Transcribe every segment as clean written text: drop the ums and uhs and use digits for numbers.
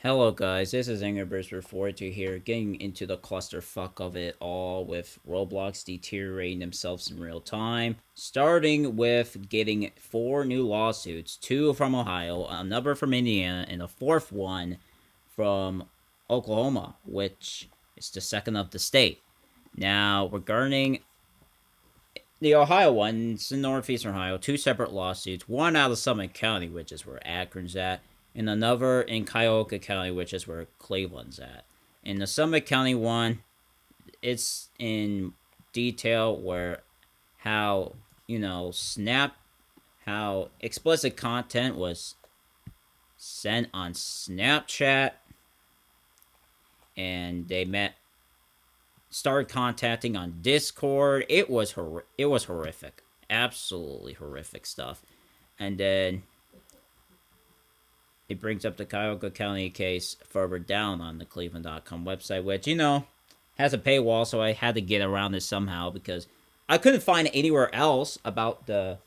Hello guys, this is Angry42 here, getting into the clusterfuck of it all with Roblox deteriorating themselves in real time. Starting with getting 4 new lawsuits, 2 from Ohio, another from Indiana, and a 4th one from Oklahoma, which is the second of the state. Now, regarding the Ohio one, it's in northeastern Ohio, 2 separate lawsuits, one out of Summit County, which is where Akron's at, and another in Cuyahoga County, which is where Cleveland's at. In the Summit County one, it's in detail where how, how explicit content was sent on Snapchat, and they started contacting on Discord. It was horrific, absolutely horrific stuff. And then it brings up the Cuyahoga County case further down on the Cleveland.com website, which, has a paywall, so I had to get around this somehow because I couldn't find anywhere else about the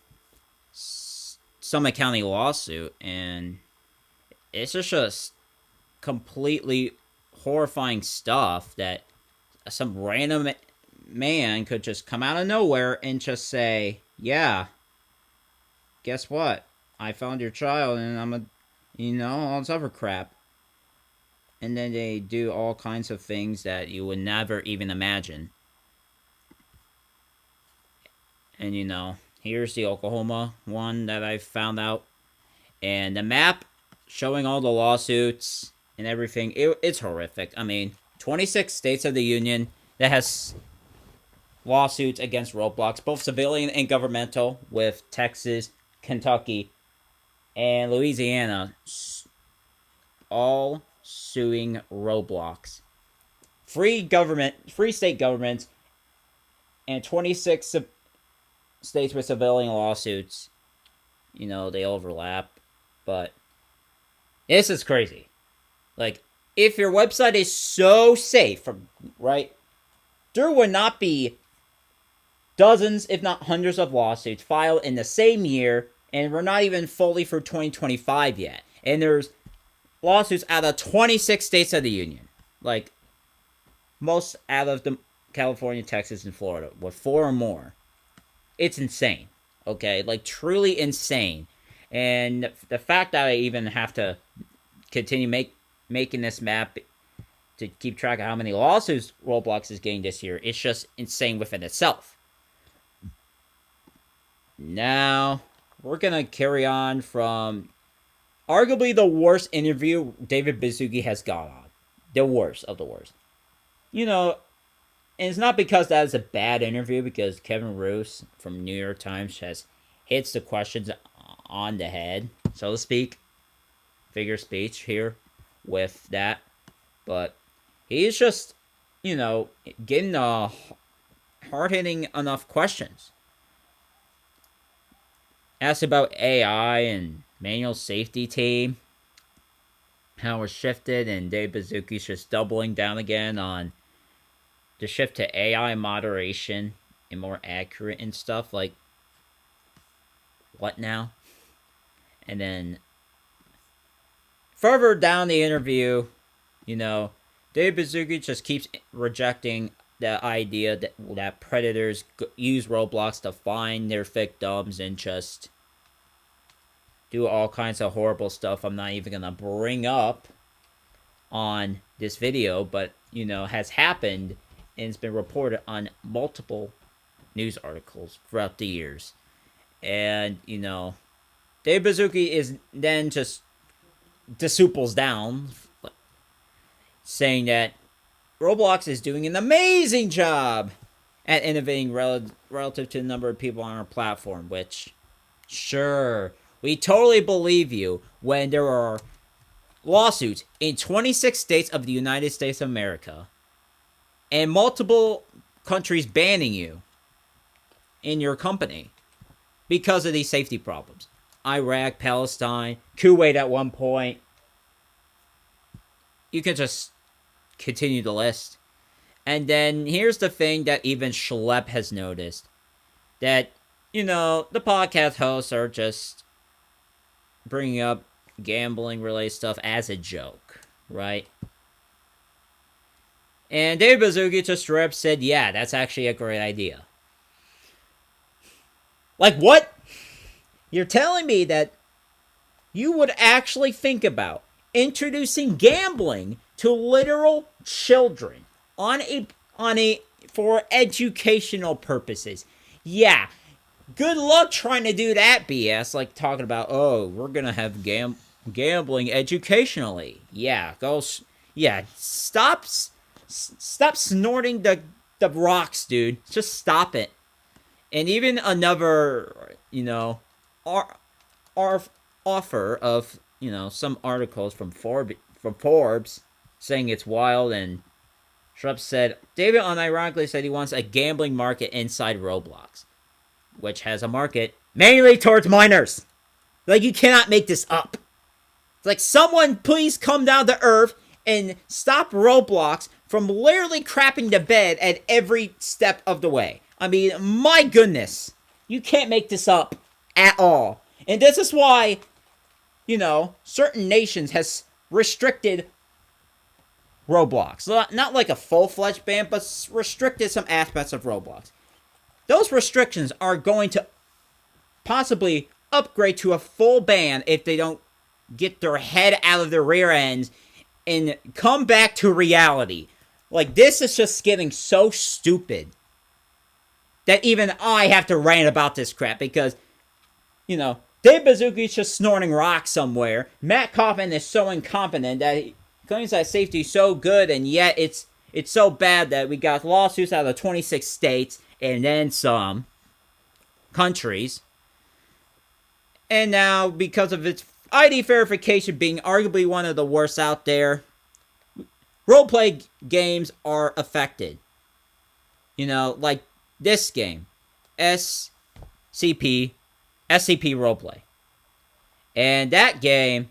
Summit County lawsuit, and it's just completely horrifying stuff that some random man could just come out of nowhere and just say, yeah, guess what? I found your child and all this other crap. And then they do all kinds of things that you would never even imagine. And here's the Oklahoma one that I found out. And the map showing all the lawsuits and everything, it's horrific. I mean, 26 states of the union that has lawsuits against Roblox, both civilian and governmental, with Texas, Kentucky, and Louisiana all suing Roblox. Free state governments, and 26 states with civilian lawsuits. They overlap, but this is crazy. Like, if your website is so safe, right, there would not be dozens, if not hundreds, of lawsuits filed in the same year, and we're not even fully through 2025 yet. And there's lawsuits out of 26 states of the union. Like, most out of the California, Texas, and Florida, with 4 or more. It's insane. Okay? Like, truly insane. And the fact that I even have to continue making this map to keep track of how many lawsuits Roblox is getting this year, it's just insane within itself. Now, we're going to carry on from arguably the worst interview David Baszucki has gone on. The worst of the worst. And it's not because that is a bad interview, because Kevin Roos from New York Times has hits the questions on the head, so to speak. Figure speech here with that. But he's just, getting hard-hitting enough questions. Asked about AI and manual safety team, how it's shifted, and Dave Baszucki's just doubling down again on the shift to AI moderation and more accurate and stuff. Like, what now? And then further down the interview, Dave Baszucki just keeps rejecting the idea that predators use Roblox to find their victims and just do all kinds of horrible stuff I'm not even going to bring up on this video, but, has happened and it's been reported on multiple news articles throughout the years. And, Dave Baszucki is then just desouples down, saying that Roblox is doing an amazing job at innovating relative to the number of people on our platform, which, sure, we totally believe you when there are lawsuits in 26 states of the United States of America and multiple countries banning you in your company because of these safety problems. Iraq, Palestine, Kuwait at one point. You can just continue the list. And then here's the thing that even Schlepp has noticed. That, the podcast hosts are just bringing up gambling related stuff as a joke, right? And David Baszucki just straight up said, yeah, that's actually a great idea. Like, what? You're telling me that you would actually think about introducing gambling to literal children on a for educational purposes. Yeah. Good luck trying to do that BS, like talking about, oh, we're going to have gambling educationally. Yeah, yeah, stop snorting the rocks, dude. Just stop it. And even another, our offer of, some articles from Forbes saying it's wild, and Schrupp said, David unironically said he wants a gambling market inside Roblox, which has a market mainly towards minors. Like, you cannot make this up. It's like, someone please come down to Earth and stop Roblox from literally crapping the bed at every step of the way. I mean, my goodness. You can't make this up at all. And this is why, certain nations has restricted Roblox. Not like a full-fledged ban, but restricted some aspects of Roblox. Those restrictions are going to possibly upgrade to a full ban if they don't get their head out of their rear ends and come back to reality. Like, this is just getting so stupid that even I have to rant about this crap because, Dave Baszucki's just snorting rocks somewhere. Matt Kaufman is so incompetent that he claims that safety is so good, and yet it's so bad that we got lawsuits out of 26 states and then some countries. And now, because of its ID verification being arguably one of the worst out there, roleplay games are affected. Like this game, SCP Roleplay. And that game,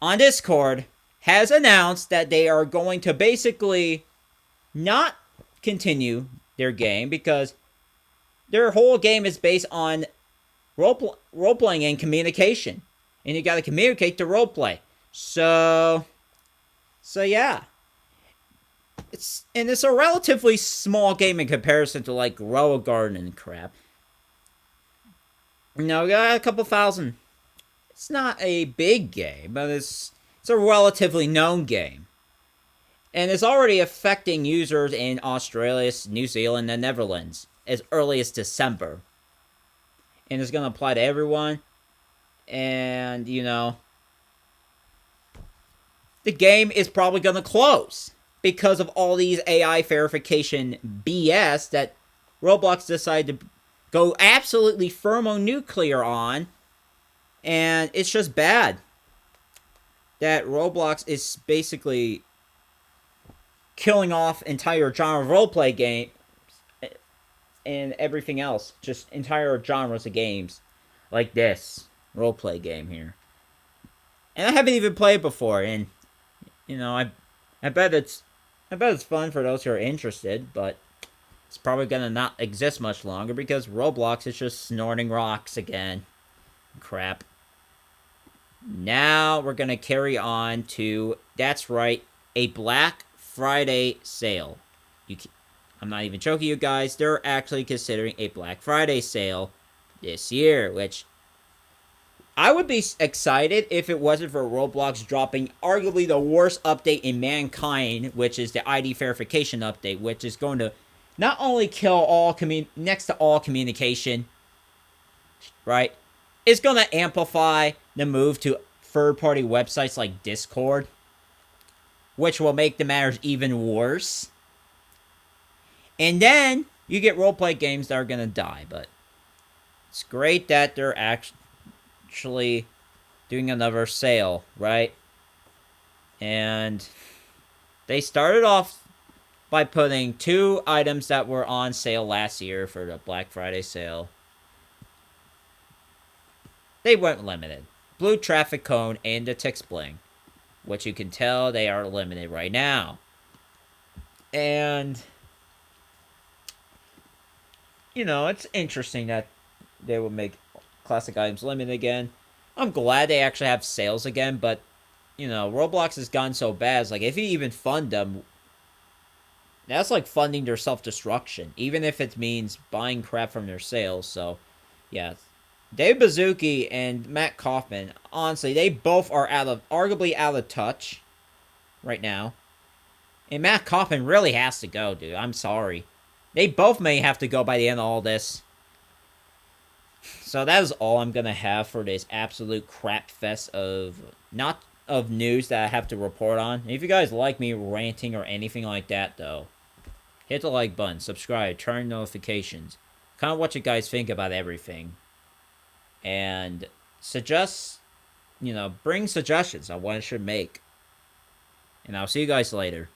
on Discord, has announced that they are going to basically not continue their game because their whole game is based on role-playing and communication. And you gotta communicate to roleplay. So yeah. It's a relatively small game in comparison to like Grow a Garden and crap. We got a couple thousand. It's not a big game, but it's a relatively known game. And it's already affecting users in Australia, New Zealand, and Netherlands as early as December. And it's going to apply to everyone. And, the game is probably going to close because of all these AI verification BS that Roblox decided to go absolutely thermonuclear on. And it's just bad that Roblox is basically killing off entire genre of roleplay games and everything else. Just entire genres of games like this roleplay game here. And I haven't even played before, and I bet it's fun for those who are interested, but it's probably gonna not exist much longer because Roblox is just snorting rocks again. Crap. Now we're gonna carry on to, that's right, a Black Friday sale. I'm not even joking, you guys. They're actually considering a Black Friday sale this year, which I would be excited if it wasn't for Roblox dropping arguably the worst update in mankind, which is the ID verification update, which is going to not only kill next to all communication, right? It's going to amplify the move to third-party websites like Discord, which will make the matters even worse. And then you get roleplay games that are going to die, but it's great that they're actually doing another sale, right? And they started off by putting 2 items that were on sale last year for the Black Friday sale. They went limited. Blue Traffic Cone and the Tix Bling, which you can tell they are limited right now. And it's interesting that they will make classic items limited again. I'm glad they actually have sales again, but Roblox has gotten so bad. It's like, if you even fund them, that's like funding their self-destruction, even if it means buying crap from their sales. So, yeah. David Baszucki and Matt Kaufman, honestly, they both are arguably out of touch right now. And Matt Kaufman really has to go, dude. I'm sorry. They both may have to go by the end of all this. So that is all I'm gonna have for this absolute crap fest of not of news that I have to report on. If you guys like me ranting or anything like that, though, hit the like button, subscribe, turn notifications. Kind of what you guys think about everything, and suggest, bring suggestions on what I should make. And I'll see you guys later.